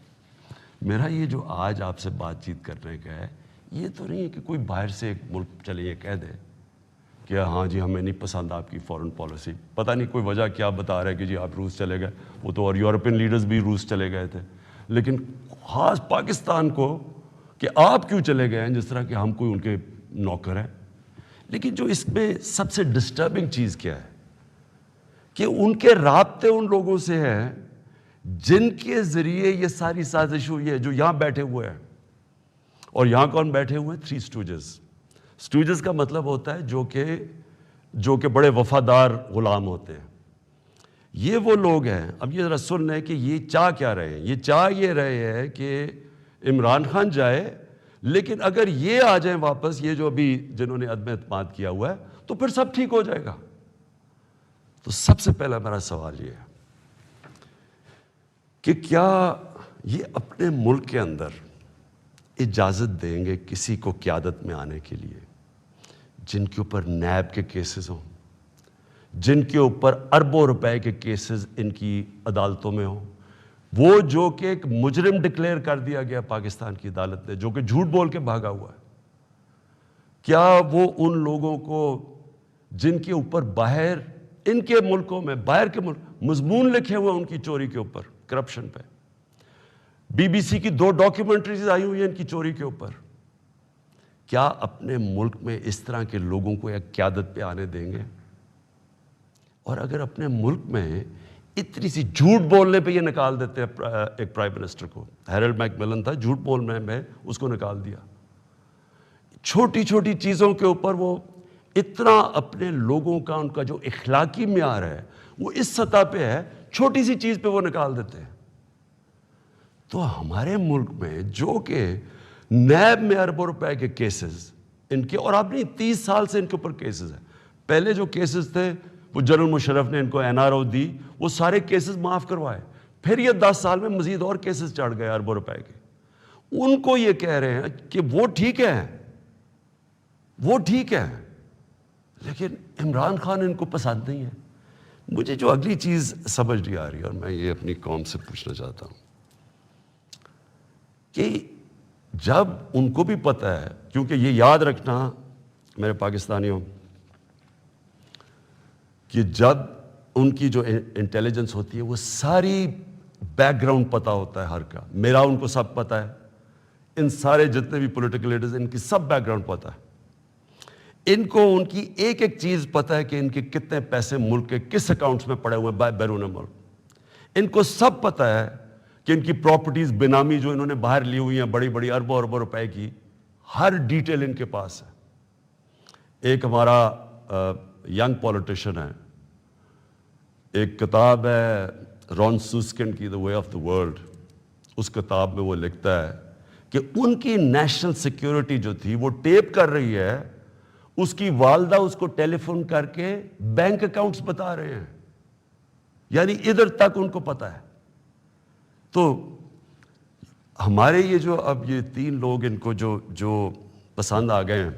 میرا یہ جو آج آپ سے بات چیت کرنے کا ہے, یہ تو نہیں ہے کہ کوئی باہر سے ایک ملک چلے یہ کہہ دے کہ ہاں جی ہمیں نہیں پسند آپ کی فورن پالیسی. پتہ نہیں کوئی وجہ کیا بتا رہا ہے کہ جی آپ روس چلے گئے, وہ تو اور یورپین لیڈرز بھی روس چلے گئے تھے, لیکن خاص پاکستان کو کہ آپ کیوں چلے گئے ہیں, جس طرح کہ ہم کوئی ان کے نوکر ہیں. لیکن جو اس میں سب سے ڈسٹربنگ چیز کیا ہے کہ ان کے رابطے ان لوگوں سے ہیں جن کے ذریعے یہ ساری سازش ہوئی ہے, جو یہاں بیٹھے ہوئے ہیں. اور یہاں کون بیٹھے ہوئے ہیں؟ 3 اسٹوجز. اسٹوجز کا مطلب ہوتا ہے جو کہ بڑے وفادار غلام ہوتے ہیں. یہ وہ لوگ ہیں. اب یہ ذرا سن لیں کہ یہ چاہ کیا رہے ہیں. یہ چاہ یہ رہے ہیں کہ عمران خان جائے, لیکن اگر یہ آ جائیں واپس, یہ جو ابھی جنہوں نے عدم اعتماد کیا ہوا ہے, تو پھر سب ٹھیک ہو جائے گا. تو سب سے پہلا میرا سوال یہ ہے کہ کیا یہ اپنے ملک کے اندر اجازت دیں گے کسی کو قیادت میں آنے کے لیے جن کے اوپر نیب کے کیسز ہوں, جن کے اوپر اربوں روپے کے کیسز ان کی عدالتوں میں ہوں, وہ جو کہ ایک مجرم ڈکلیئر کر دیا گیا پاکستان کی عدالت نے, جو کہ جھوٹ بول کے بھاگا ہوا ہے. کیا وہ ان لوگوں کو جن کے اوپر باہر ان کے ملکوں میں, باہر کے ملک مضمون لکھے ہوئے ان کی چوری کے اوپر, کرپشن پہ, بی بی سی کی 2 ڈاکیومنٹریز آئی ہوئی ہیں ان کی چوری کے اوپر, کیا اپنے ملک میں اس طرح کے لوگوں کو ایک قیادت پہ آنے دیں گے؟ اور اگر اپنے ملک میں اتنی سی جھوٹ بولنے پہ یہ نکال دیتے ہیں ایک پرائم منسٹر کو, ہیرلڈ میک ملن تھا, جھوٹ بولنے میں اس کو نکال دیا. چھوٹی چھوٹی چیزوں کے اوپر وہ اتنا اپنے لوگوں کا, ان کا جو اخلاقی معیار ہے وہ اس سطح پہ ہے, چھوٹی سی چیز پہ وہ نکال دیتے ہیں. تو ہمارے ملک میں جو کہ نیب میں اربوں روپے کے کیسز ان کے, اور آپ نہیں 30 سال سے ان کے اوپر کیسز ہیں. پہلے جو کیسز تھے وہ جنرل مشرف نے ان کو این آر او دی, وہ سارے کیسز معاف کروائے. پھر یہ 10 سال میں مزید اور کیسز چڑھ گئے اربوں روپے کے. ان کو یہ کہہ رہے ہیں کہ وہ ٹھیک ہے, وہ ٹھیک ہے, لیکن عمران خان ان کو پسند نہیں ہے. مجھے جو اگلی چیز سمجھ نہیں آ رہی, اور میں یہ اپنی قوم سے پوچھنا چاہتا ہوں کہ جب ان کو بھی پتہ ہے, کیونکہ یہ یاد رکھنا میرے پاکستانیوں کہ جب ان کی جو انٹیلیجنس ہوتی ہے وہ ساری بیک گراؤنڈ پتہ ہوتا ہے ہر کا. میرا ان کو سب پتہ ہے, ان سارے جتنے بھی پولیٹیکل لیڈرز ان کی سب بیک گراؤنڈ پتہ ہے. ان کو ان کی ایک ایک چیز پتہ ہے کہ ان کے کتنے پیسے ملک کے کس اکاؤنٹس میں پڑے ہوئے ہیں بیرون ملک. ان کو سب پتہ ہے کہ ان کی پراپرٹیز بینامی جو انہوں نے باہر لی ہوئی ہیں بڑی بڑی اربوں اربوں روپے کی, ہر ڈیٹیل ان کے پاس ہے. ایک ہمارا ینگ پولیٹیشین ہے, ایک کتاب ہے رون سوسکن کی دا وے آف دا ورلڈ. اس کتاب میں وہ لکھتا ہے کہ ان کی نیشنل سیکیورٹی جو تھی وہ ٹیپ کر رہی ہے, اس کی والدہ اس کو ٹیلی فون کر کے بینک اکاؤنٹس بتا رہے ہیں, یعنی ادھر تک ان کو پتا ہے. تو ہمارے یہ جو اب یہ 3 لوگ ان کو جو پسند آ گئے ہیں,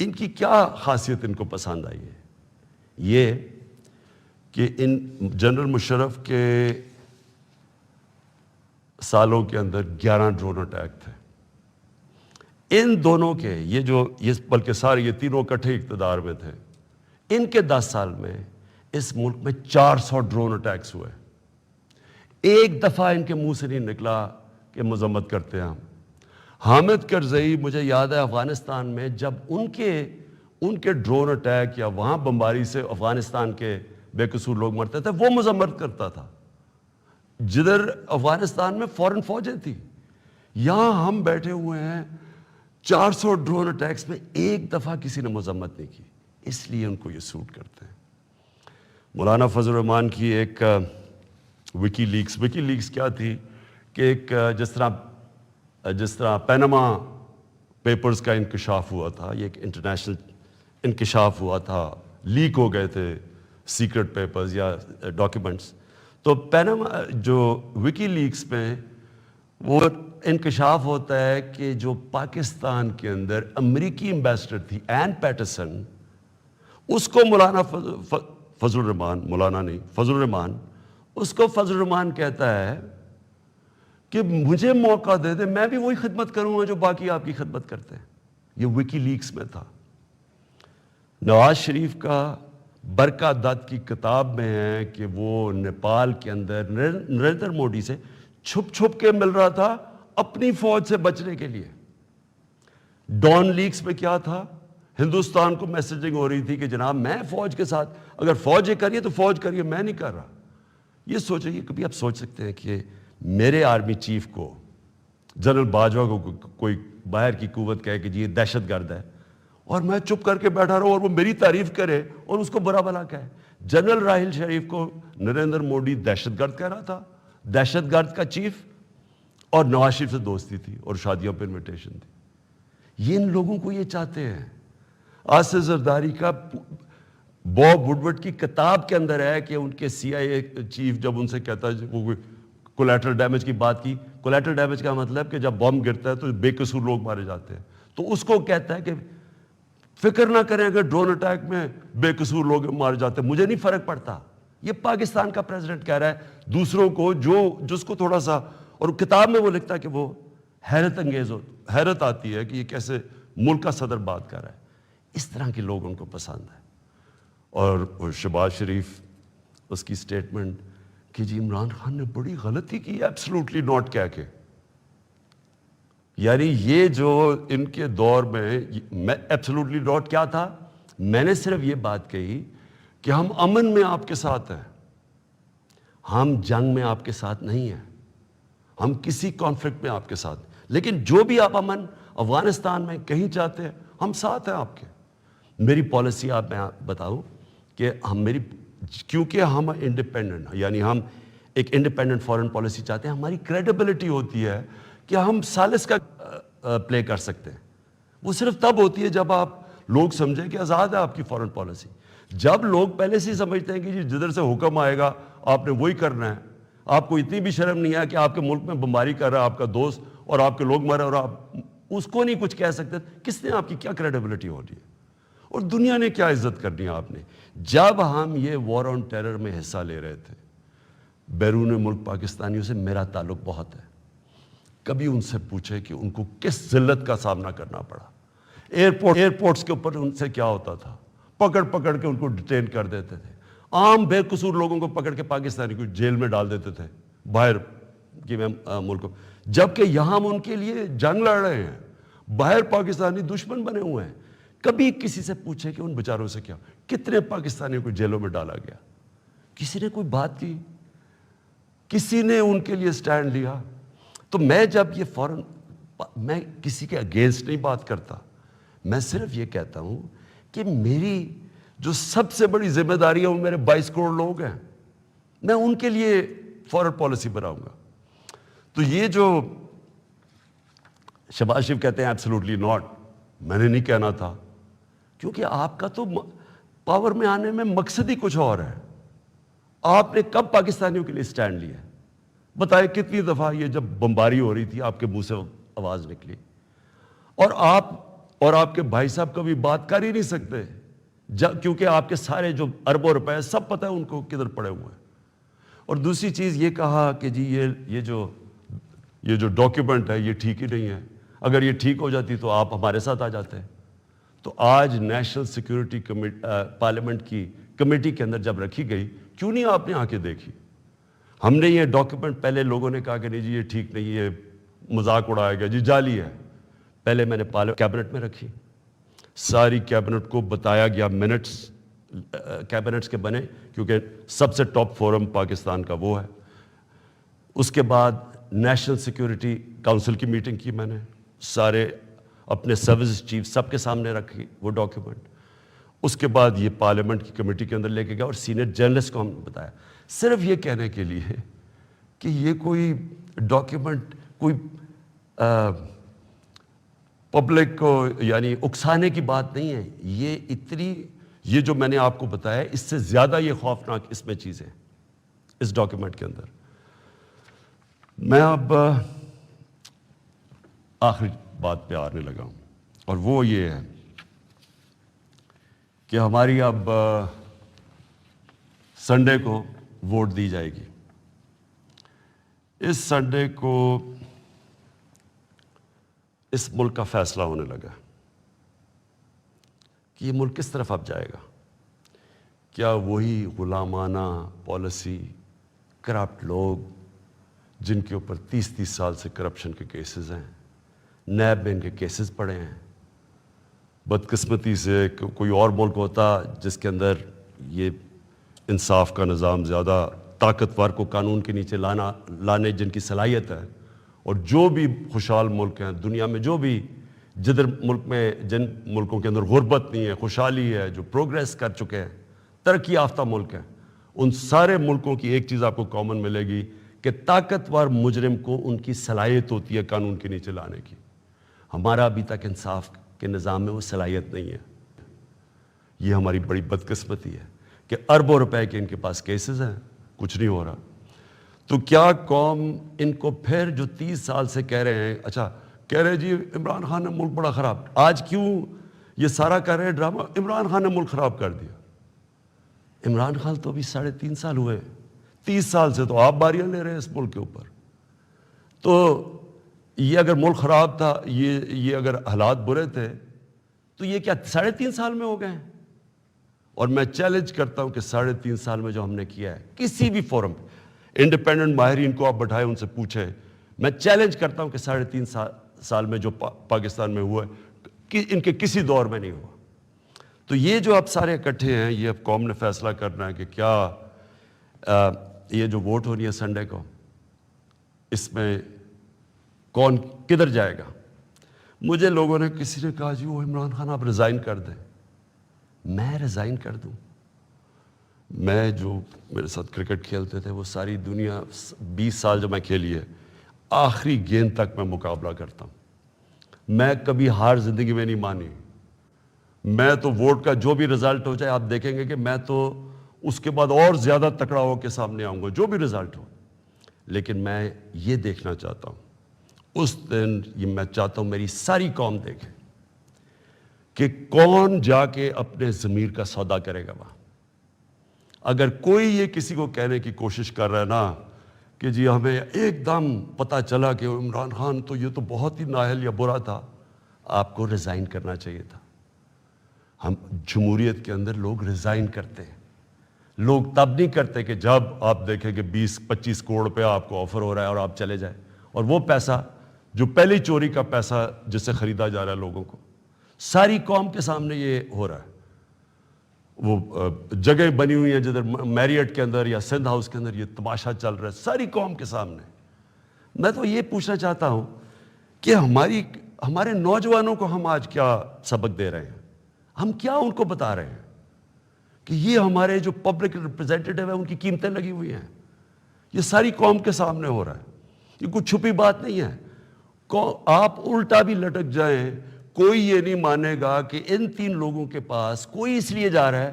ان کی کیا خاصیت ان کو پسند آئی ہے؟ یہ کہ ان جنرل مشرف کے سالوں کے اندر 11 ڈرون اٹیک تھے. ان دونوں کے یہ بلکہ سارے یہ تینوں اکٹھے اقتدار میں تھے. ان کے 10 سال میں اس ملک میں 400 ڈرون اٹیکس ہوئے. ایک دفعہ ان کے منہ سے نہیں نکلا کہ مذمت کرتے ہیں ہم. حامد کرزئی, مجھے یاد ہے افغانستان میں جب ان کے ڈرون اٹیک یا وہاں بمباری سے افغانستان کے بے قصور لوگ مرتے تھے, وہ مذمت کرتا تھا. جدھر افغانستان میں فورن فوجیں تھی, یہاں ہم بیٹھے ہوئے ہیں 400 ڈرون اٹیکس میں ایک دفعہ کسی نے مذمت نہیں کی. اس لیے ان کو یہ سوٹ کرتے ہیں. مولانا فضل الرحمان کی ایک وکی لیکس کیا تھی کہ ایک جس طرح پینما پیپرز کا انکشاف ہوا تھا, یہ ایک انٹرنیشنل انکشاف ہوا تھا, لیک ہو گئے تھے سیکرٹ پیپرز یا ڈاکیومنٹس. تو پینما جو وکی لیکس میں وہ انکشاف ہوتا ہے کہ جو پاکستان کے اندر امریکی ایمبیسڈر تھی این پیٹرسن, اس کو مولانا فضل فضل الرحمان، مولانا نہیں، فضل الرحمان، اس کو فضل الرحمان کہتا ہے کہ مجھے موقع دے دے، میں بھی وہی خدمت کروں گا جو باقی آپ کی خدمت کرتے ہیں. یہ وکی لیکس میں تھا. نواز شریف کا برکا دت کی کتاب میں ہے کہ وہ نیپال کے اندر نریندر مودی سے چھپ چھپ کے مل رہا تھا اپنی فوج سے بچنے کے لیے. ڈان لیکس میں کیا تھا؟ ہندوستان کو میسیجنگ ہو رہی تھی کہ جناب میں فوج کے ساتھ، اگر فوج یہ کریے تو فوج کریے، میں نہیں کر رہا. یہ سوچیں، کبھی آپ سوچ سکتے ہیں کہ میرے آرمی چیف کو، جنرل باجوہ کو کوئی باہر کی قوت کہے کہ جی یہ دہشت گرد ہے، اور میں چپ کر کے بیٹھا رہا ہوں اور وہ میری تعریف کرے اور اس کو برا بھلا کہے. جنرل راحیل شریف کو نریندر مودی دہشت گرد کہہ رہا تھا، دہشت گرد کا چیف، اور نواز شریف سے دوستی تھی اور شادیوں پہ انویٹیشن تھی. یہ ان لوگوں کو یہ چاہتے ہیں. آصف زرداری کا باب وڈورڈ کی کتاب کے اندر ہے کہ ان کے سی آئی اے چیف جب ان سے کہتا ہے، وہ کولیٹرل ڈیمیج کی بات کی. کولیٹرل ڈیمیج کا مطلب کہ جب بم گرتا ہے تو بے قصور لوگ مارے جاتے ہیں. تو اس کو کہتا ہے کہ فکر نہ کریں اگر ڈرون اٹیک میں بے قصور لوگ مارے جاتے ہیں، مجھے نہیں فرق پڑتا. یہ پاکستان کا پریزیڈنٹ کہہ رہا ہے دوسروں کو، جس کو تھوڑا سا، اور کتاب میں وہ لکھتا ہے کہ وہ حیرت انگیز حیرت آتی ہے کہ یہ کیسے ملک کا صدر بات کر رہا ہے. اس طرح کے لوگ ان کو پسند ہے. اور شہباز شریف، اس کی سٹیٹمنٹ کہ جی عمران خان نے بڑی غلطی کی ایبسلوٹلی ناٹ کہہ کے. یعنی یہ جو ان کے دور میں ایبسلوٹلی ناٹ کیا تھا، میں نے صرف یہ بات کہی کہ ہم امن میں آپ کے ساتھ ہیں، ہم جنگ میں آپ کے ساتھ نہیں ہیں، ہم کسی کانفلکٹ میں آپ کے ساتھ، لیکن جو بھی آپ امن افغانستان میں کہیں چاہتے ہیں ہم ساتھ ہیں آپ کے. میری پالیسی آپ میں بتاؤں کہ کیونکہ ہم انڈیپینڈنٹ، یعنی ہم ایک انڈیپینڈنٹ فارن پالیسی چاہتے ہیں، ہماری کریڈیبلٹی ہوتی ہے کہ ہم سالس کا پلے کر سکتے ہیں. وہ صرف تب ہوتی ہے جب آپ لوگ سمجھیں کہ آزاد ہے آپ کی فارن پالیسی. جب لوگ پہلے سے ہی سمجھتے ہیں کہ جی جدھر سے حکم آئے گا آپ نے وہی کرنا ہے، آپ کو اتنی بھی شرم نہیں ہے کہ آپ کے ملک میں بمباری کر رہا ہے آپ کا دوست اور آپ کے لوگ مرے اور آپ اس کو نہیں کچھ کہہ سکتے، کس نے آپ کی کیا کریڈیبلٹی ہو رہی ہے اور دنیا نے کیا عزت کرنی ہے آپ نے. جب ہم یہ وار آن ٹیرر میں حصہ لے رہے تھے، بیرون ملک پاکستانیوں سے میرا تعلق بہت ہے. کبھی ان سے پوچھے کہ ان کو کس ذلت کا سامنا کرنا پڑا. ایئرپورٹس کے اوپر ان سے کیا ہوتا تھا، پکڑ پکڑ کے ان کو ڈیٹین کر دیتے تھے. عام بے قصور لوگوں کو پکڑ کے پاکستانی کو جیل میں ڈال دیتے تھے باہر کی ملکوں، جبکہ یہاں ہم ان کے لیے جنگ لڑ رہے ہیں، باہر پاکستانی دشمن بنے ہوئے ہیں. کبھی کسی سے پوچھے کہ ان بیچاروں سے کیا، کتنے پاکستانیوں کو جیلوں میں ڈالا گیا، کسی نے کوئی بات کی، کسی نے ان کے لیے سٹینڈ لیا. تو میں جب یہ میں کسی کے اگینسٹ نہیں بات کرتا، میں صرف یہ کہتا ہوں کہ میری جو سب سے بڑی ذمہ داری ہے وہ میرے 22 کروڑ لوگ ہیں، میں ان کے لیے فارن پالیسی بناؤں گا. تو یہ جو شہباز شریف کہتے ہیں ایبسلوٹلی ناٹ، میں نے نہیں کہنا تھا، کیونکہ آپ کا تو پاور میں آنے میں مقصد ہی کچھ اور ہے. آپ نے کب پاکستانیوں کے لیے سٹینڈ لیا؟ بتائیں کتنی دفعہ یہ جب بمباری ہو رہی تھی آپ کے منہ سے آواز نکلی، اور آپ کے بھائی صاحب کبھی بات کر ہی نہیں سکتے کیونکہ آپ کے سارے جو اربوں روپے سب پتہ ہے ان کو کدھر پڑے ہوئے ہیں. اور دوسری چیز یہ کہا کہ جی یہ جو ڈاکیومنٹ ہے یہ ٹھیک ہی نہیں ہے، اگر یہ ٹھیک ہو جاتی تو آپ ہمارے ساتھ آ جاتے ہیں. تو آج نیشنل سیکیورٹی پارلیمنٹ کی کمیٹی کے اندر جب رکھی گئی، کیوں نہیں آپ نے آ کے دیکھی؟ ہم نے یہ ڈاکیومنٹ، پہلے لوگوں نے کہا کہ نہیں جی یہ ٹھیک نہیں، یہ مذاق اڑایا گیا، جی جعلی ہے. پہلے میں نے کیبنٹ میں رکھی، ساری کیبنٹ کو بتایا گیا، منٹس کیبنٹس کے بنے کیونکہ سب سے ٹاپ فورم پاکستان کا وہ ہے. اس کے بعد نیشنل سیکیورٹی کونسل کی میٹنگ کی، میں نے سارے اپنے سروس چیف سب کے سامنے رکھی وہ ڈاکیومنٹ. اس کے بعد یہ پارلیمنٹ کی کمیٹی کے اندر لے کے گیا اور سینئر جرنلسٹ کو ہم نے بتایا، صرف یہ کہنے کے لیے کہ یہ کوئی ڈاکیومنٹ کوئی پبلک کو یعنی اکسانے کی بات نہیں ہے. یہ جو میں نے آپ کو بتایا اس سے زیادہ یہ خوفناک اس میں چیزیں اس ڈاکیومنٹ کے اندر. میں اب آخری بات پہ آنے لگا ہوں، اور وہ یہ ہے کہ ہماری اب سنڈے کو ووٹ دی جائے گی. اس سنڈے کو اس ملک کا فیصلہ ہونے لگا کہ یہ ملک کس طرف اب جائے گا. کیا وہی غلامانہ پالیسی، کرپٹ لوگ جن کے اوپر 30 سال سے کرپشن کے کیسز ہیں، نیب میں ان کے کیسز پڑے ہیں. بدقسمتی سے کوئی اور ملک ہوتا جس کے اندر یہ انصاف کا نظام زیادہ طاقتور کو قانون کے نیچے لانے جن کی صلاحیت ہے، اور جو بھی خوشحال ملک ہیں دنیا میں، جو بھی جن ملکوں کے اندر غربت نہیں ہے، خوشحالی ہے، جو پروگریس کر چکے ہیں، ترقی یافتہ ملک ہیں، ان سارے ملکوں کی ایک چیز آپ کو کامن ملے گی کہ طاقتور مجرم کو ان کی صلاحیت ہوتی ہے قانون کے نیچے لانے کی. ہمارا ابھی تک انصاف کے نظام میں وہ صلاحیت نہیں ہے. یہ ہماری بڑی بدقسمتی ہے کہ اربوں روپے کے ان کے پاس کیسز ہیں، کچھ نہیں ہو رہا. تو کیا قوم ان کو پھر جو 30 سال سے کہہ رہے ہیں، اچھا کہہ رہے جی عمران خان نے ملک بڑا خراب، آج کیوں یہ سارا کر رہے ڈرامہ عمران خان نے ملک خراب کر دیا؟ عمران خان تو ابھی 3.5 سال ہوئے، 30 سال سے تو آپ باریاں لے رہے ہیں اس ملک کے اوپر. تو یہ اگر ملک خراب تھا، یہ اگر حالات برے تھے، تو یہ کیا 3.5 سال میں ہو گئے ہیں؟ اور میں چیلنج کرتا ہوں کہ 3.5 سال میں جو ہم نے کیا ہے کسی بھی فورم پہ، انڈیپینڈنٹ ماہرین کو آپ بٹھائیں، ان سے پوچھیں، میں چیلنج کرتا ہوں کہ 3.5 سال میں جو پاکستان میں ہوا ہے کہ ان کے کسی دور میں نہیں ہوا. تو یہ جو اب سارے اکٹھے ہیں، یہ اب قوم نے فیصلہ کرنا ہے کہ کیا یہ جو ووٹ ہونی ہے سنڈے کو، اس میں کون کدھر جائے گا. مجھے لوگوں نے، کسی نے کہا جی وہ عمران خان آپ ریزائن کر دیں. میں ریزائن کر دوں؟ میں جو میرے ساتھ کرکٹ کھیلتے تھے وہ ساری دنیا 20 سال جو میں کھیلی ہے، آخری گیند تک میں مقابلہ کرتا ہوں. میں کبھی ہار زندگی میں نہیں مانی. میں تو ووٹ کا جو بھی رزلٹ ہو جائے، آپ دیکھیں گے کہ میں تو اس کے بعد اور زیادہ تکڑا ہو کے سامنے آؤں گا جو بھی رزلٹ ہو. لیکن میں یہ دیکھنا چاہتا ہوں اس دن، یہ میں چاہتا ہوں میری ساری قوم دیکھے کہ کون جا کے اپنے ضمیر کا سودا کرے گا وہاں. اگر کوئی یہ کسی کو کہنے کی کوشش کر رہا ہے نا کہ جی ہمیں ایک دم پتہ چلا کہ عمران خان تو یہ تو بہت ہی نااہل یا برا تھا، آپ کو ریزائن کرنا چاہیے تھا. ہم جمہوریت کے اندر لوگ ریزائن کرتے ہیں. لوگ تب نہیں کرتے کہ جب آپ دیکھیں کہ 20-25 کروڑ روپیہ آپ کو آفر ہو رہا ہے اور آپ چلے جائیں، اور وہ پیسہ جو پہلی چوری کا پیسہ جس سے خریدا جا رہا ہے لوگوں کو، ساری قوم کے سامنے یہ ہو رہا ہے. وہ جگہ بنی ہوئی ہیں جدھر میریٹ کے اندر یا سندھ ہاؤس کے اندر یہ تماشا چل رہا ہے ساری قوم کے سامنے. میں تو یہ پوچھنا چاہتا ہوں کہ ہمارے نوجوانوں کو ہم آج کیا سبق دے رہے ہیں؟ ہم کیا ان کو بتا رہے ہیں کہ یہ ہمارے جو پبلک ریپرزینٹیٹیو ہیں ان کی قیمتیں لگی ہوئی ہیں؟ یہ ساری قوم کے سامنے ہو رہا ہے. یہ کوئی چھپی بات نہیں ہے. آپ الٹا بھی لٹک جائیں، کوئی یہ نہیں مانے گا کہ ان 3 لوگوں کے پاس کوئی اس لیے جا رہا ہے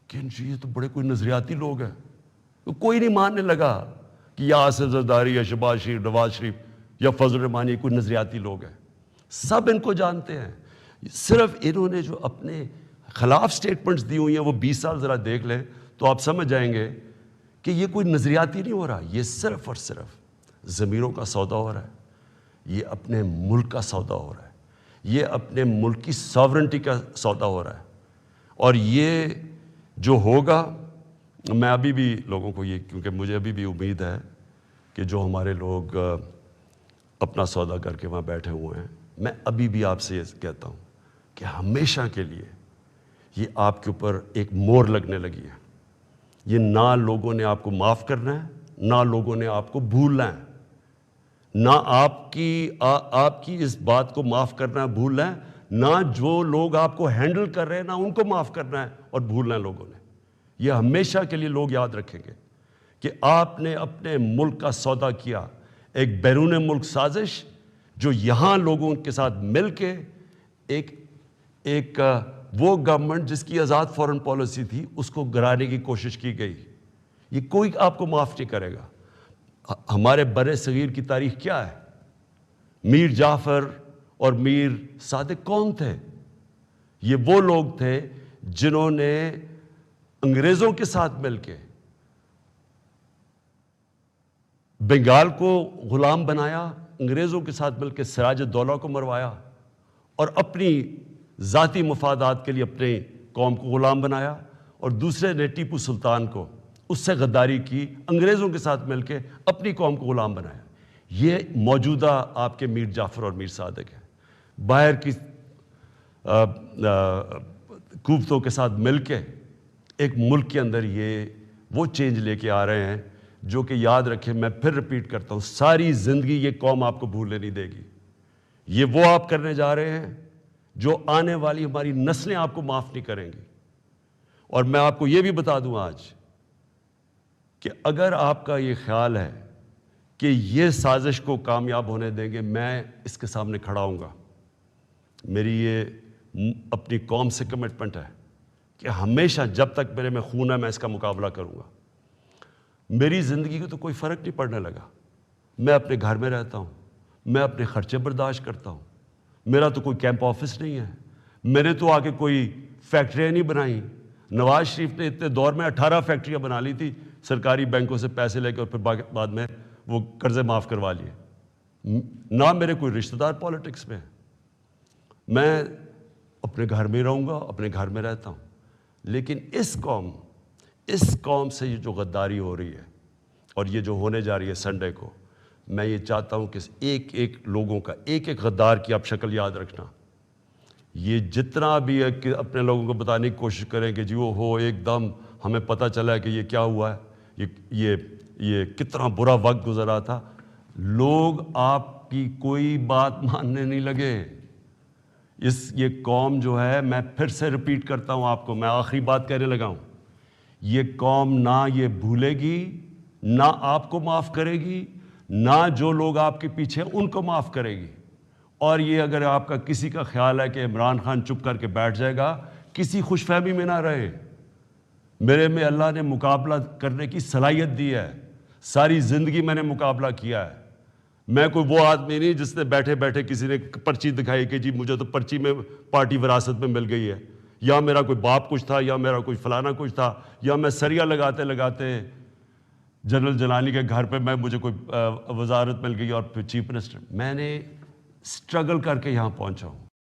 کہ یہ تو بڑے کوئی نظریاتی لوگ ہیں. کوئی نہیں ماننے لگا کہ یا آصف زرداری یا شہباز شریف، نواز شریف یا فضل الرحمانی کوئی نظریاتی لوگ ہیں. سب ان کو جانتے ہیں. صرف انہوں نے جو اپنے خلاف سٹیٹمنٹس دی ہوئی ہیں وہ 20 سال ذرا دیکھ لیں تو آپ سمجھ جائیں گے کہ یہ کوئی نظریاتی نہیں ہو رہا. یہ صرف اور صرف ضمیروں کا سودا ہو رہا ہے. یہ اپنے ملک کا سودا ہو رہا ہے. یہ اپنے ملک کی ساورنٹی کا سودا ہو رہا ہے. اور یہ جو ہوگا، میں ابھی بھی لوگوں کو یہ، کیونکہ مجھے ابھی بھی امید ہے کہ جو ہمارے لوگ اپنا سودا کر کے وہاں بیٹھے ہوئے ہیں، میں ابھی بھی آپ سے یہ کہتا ہوں کہ ہمیشہ کے لیے یہ آپ کے اوپر ایک مور لگنے لگی ہے. یہ نہ لوگوں نے آپ کو معاف کرنا ہے، نہ لوگوں نے آپ کو بھولنا ہے. نہ آپ کی اس بات کو معاف کرنا ہے، بھولنا ہے، نہ جو لوگ آپ کو ہینڈل کر رہے ہیں نہ ان کو معاف کرنا ہے اور بھولنا ہے لوگوں نے. یہ ہمیشہ کے لیے لوگ یاد رکھیں گے کہ آپ نے اپنے ملک کا سودا کیا. ایک بیرون ملک سازش جو یہاں لوگوں کے ساتھ مل کے ایک وہ گورنمنٹ جس کی آزاد فورن پالیسی تھی اس کو گرانے کی کوشش کی گئی. یہ کوئی آپ کو معاف نہیں کرے گا. ہمارے بر صغیر کی تاریخ کیا ہے؟ میر جعفر اور میر صادق کون تھے؟ یہ وہ لوگ تھے جنہوں نے انگریزوں کے ساتھ مل کے بنگال کو غلام بنایا، انگریزوں کے ساتھ مل کے سراج الدولہ کو مروایا، اور اپنی ذاتی مفادات کے لیے اپنے قوم کو غلام بنایا، اور دوسرے نے ٹیپو سلطان کو اس سے غداری کی، انگریزوں کے ساتھ مل کے اپنی قوم کو غلام بنایا۔ یہ موجودہ آپ کے میر جعفر اور میر صادق ہیں، باہر کی قوتوں کے ساتھ مل کے ایک ملک کے اندر یہ وہ چینج لے کے آ رہے ہیں جو کہ یاد رکھیں، میں پھر رپیٹ کرتا ہوں، ساری زندگی یہ قوم آپ کو بھولنے نہیں دے گی۔ یہ وہ آپ کرنے جا رہے ہیں جو آنے والی ہماری نسلیں آپ کو معاف نہیں کریں گی۔ اور میں آپ کو یہ بھی بتا دوں آج کہ اگر آپ کا یہ خیال ہے کہ یہ سازش کو کامیاب ہونے دیں گے، میں اس کے سامنے کھڑا ہوں گا۔ میری یہ اپنی قوم سے کمٹمنٹ ہے کہ ہمیشہ جب تک میرے میں خون ہے میں اس کا مقابلہ کروں گا۔ میری زندگی کو تو کوئی فرق نہیں پڑنے لگا، میں اپنے گھر میں رہتا ہوں، میں اپنے خرچے برداشت کرتا ہوں، میرا تو کوئی کیمپ آفس نہیں ہے، میرے تو آگے کوئی فیکٹریاں نہیں بنائیں۔ نواز شریف نے اتنے دور میں 18 فیکٹریاں بنا لی تھی سرکاری بینکوں سے پیسے لے کے، اور پھر بعد میں وہ قرضے معاف کروا لیے۔ نہ میرے کوئی رشتہ دار پالیٹکس میں ہے، میں اپنے گھر میں رہوں گا، اپنے گھر میں رہتا ہوں۔ لیکن اس قوم سے یہ جو غداری ہو رہی ہے اور یہ جو ہونے جا رہی ہے سنڈے کو، میں یہ چاہتا ہوں کہ ایک ایک لوگوں کا، ایک ایک غدار کی آپ شکل یاد رکھنا۔ یہ جتنا بھی ہے کہ اپنے لوگوں کو بتانے کی کوشش کریں کہ جی وہ ہو ایک دم ہمیں پتہ چلا ہے کہ یہ کیا ہوا ہے، یہ کتنا برا وقت گزرا تھا، لوگ آپ کی کوئی بات ماننے نہیں لگے۔ یہ قوم جو ہے، میں پھر سے رپیٹ کرتا ہوں آپ کو، میں آخری بات کہنے لگا ہوں، یہ قوم نہ یہ بھولے گی، نہ آپ کو معاف کرے گی، نہ جو لوگ آپ کے پیچھے ان کو معاف کرے گی۔ اور یہ اگر آپ کا کسی کا خیال ہے کہ عمران خان چپ کر کے بیٹھ جائے گا، کسی خوش فہمی میں نہ رہے۔ میرے میں اللہ نے مقابلہ کرنے کی صلاحیت دی ہے، ساری زندگی میں نے مقابلہ کیا ہے۔ میں کوئی وہ آدمی نہیں جس نے بیٹھے بیٹھے کسی نے پرچی دکھائی کہ جی مجھے تو پرچی میں پارٹی وراثت میں مل گئی ہے، یا میرا کوئی باپ کچھ تھا، یا میرا کوئی فلانا کچھ تھا، یا میں سریا لگاتے لگاتے جنرل جلانی کے گھر پہ مجھے کوئی وزارت مل گئی اور پھر چیف منسٹر۔ میں نے اسٹرگل کر کے یہاں پہنچا ہوں۔